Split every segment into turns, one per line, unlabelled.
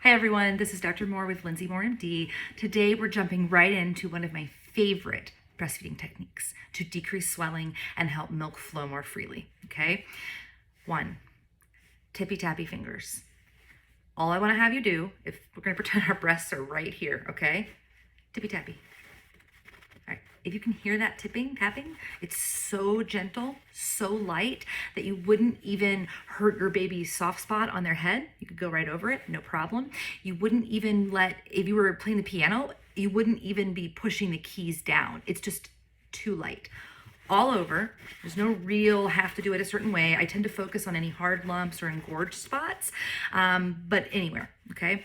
Hi everyone, this is Dr. Moore with Lindsay Moore MD. Today we're jumping right into one of my favorite breastfeeding techniques to decrease swelling and help milk flow more freely, okay? 1, tippy tappy fingers. All I wanna have you do, if we're gonna pretend our breasts are right here, okay? Tippy tappy. All right. If you can hear that tapping, it's so gentle, so light that you wouldn't even hurt your baby's soft spot on their head. You could go right over it, no problem. You wouldn't even if you were playing the piano, you wouldn't even be pushing the keys down. It's just too light. All over. There's no real have to do it a certain way. I tend to focus on any hard lumps or engorged spots, but anywhere, okay?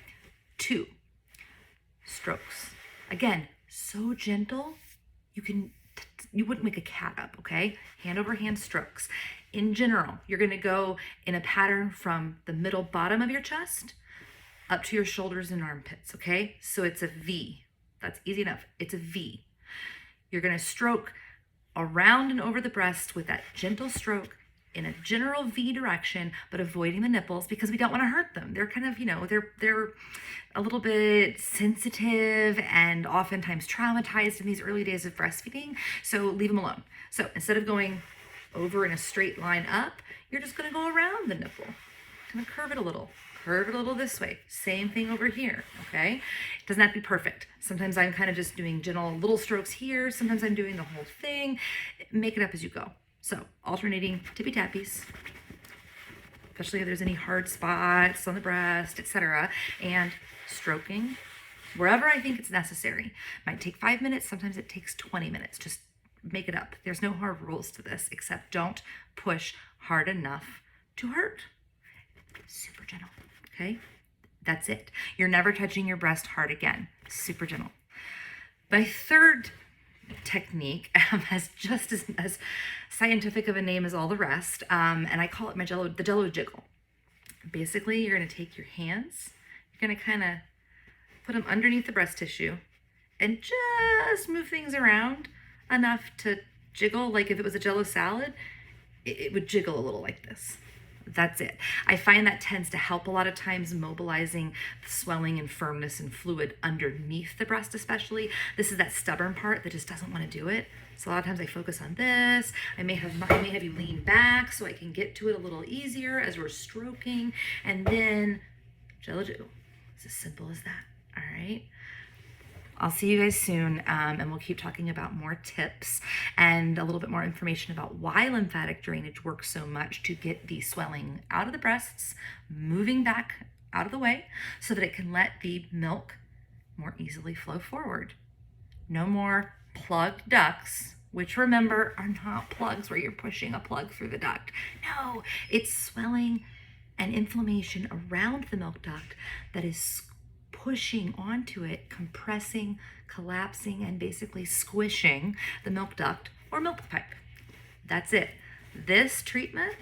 2, strokes. Again, so gentle, you wouldn't wake a cat up, okay? Hand over hand strokes. In general, you're gonna go in a pattern from the middle bottom of your chest up to your shoulders and armpits, okay? So it's a V. That's easy enough. It's a V. You're gonna stroke around and over the breast with that gentle stroke in a general V direction, but avoiding the nipples because we don't want to hurt them. They're kind of, they're a little bit sensitive and oftentimes traumatized in these early days of breastfeeding. So leave them alone. So instead of going over in a straight line up, you're just going to go around the nipple. Kind of curve it a little this way. Same thing over here, okay? It doesn't have to be perfect. Sometimes I'm kind of just doing gentle little strokes here. Sometimes I'm doing the whole thing. Make it up as you go. So alternating tippy tappies, especially if there's any hard spots on the breast, etc., and stroking wherever I think it's necessary. Might take 5 minutes, sometimes it takes 20 minutes. Just make it up. There's no hard rules to this, except don't push hard enough to hurt. Super gentle, okay? That's it. You're never touching your breast hard again. Super gentle. My third technique has just as scientific of a name as all the rest, and I call it the Jello jiggle. Basically, you're going to take your hands, you're going to kind of put them underneath the breast tissue and just move things around enough to jiggle. Like if it was a Jello salad, it would jiggle a little like this. That's it. I find that tends to help a lot of times mobilizing the swelling and firmness and fluid underneath the breast especially. This is that stubborn part that just doesn't want to do it. So a lot of times I focus on this. I may have you lean back so I can get to it a little easier as we're stroking. And then Jello jiggle. It's as simple as that. All right. I'll see you guys soon, and we'll keep talking about more tips and a little bit more information about why lymphatic drainage works so much to get the swelling out of the breasts, moving back out of the way so that it can let the milk more easily flow forward. No more plugged ducts, which remember are not plugs where you're pushing a plug through the duct. No, it's swelling and inflammation around the milk duct that is pushing onto it, compressing, collapsing, and basically squishing the milk duct or milk pipe. That's it. This treatment,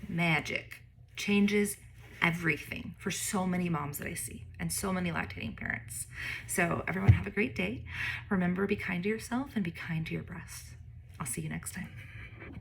magic, changes everything for so many moms that I see and so many lactating parents. So everyone have a great day. Remember, be kind to yourself and be kind to your breasts. I'll see you next time.